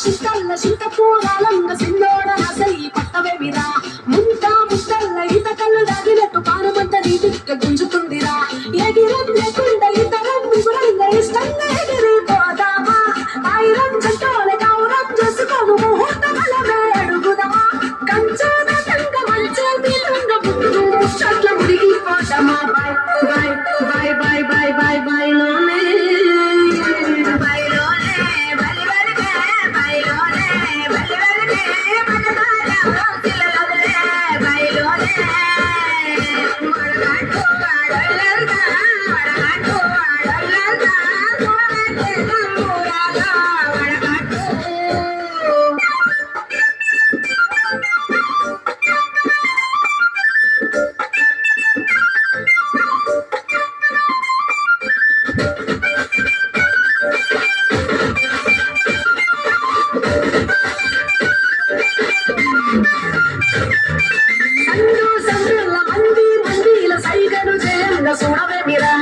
శింతల్ల శింత పూరాలంగ సిందోడ అసలు ఈ పట్టవేమిరా ముంత ముద్దల్ల ఈత కళ్ళు దాగినట్టు పానమంత నీటిక్క గుంజుతుందిరా ఎగిరం లేకుండా ఇతరం విగురంగా ఇష్టంగా ఎగిరిపోదామా ఆయిరం జంటోల గౌరం చేసుకోను ముహూర్త బలమే అడుగుదామా కంచన తంగ మంచే మీరంగ ముందు చట్ల మురిగిపోదామా బాయ్ బాయ్ బాయ్ బాయ్ బాయ్ బాయ్ లోనే మందిల సైగను చేయంగా చూడవే మీరా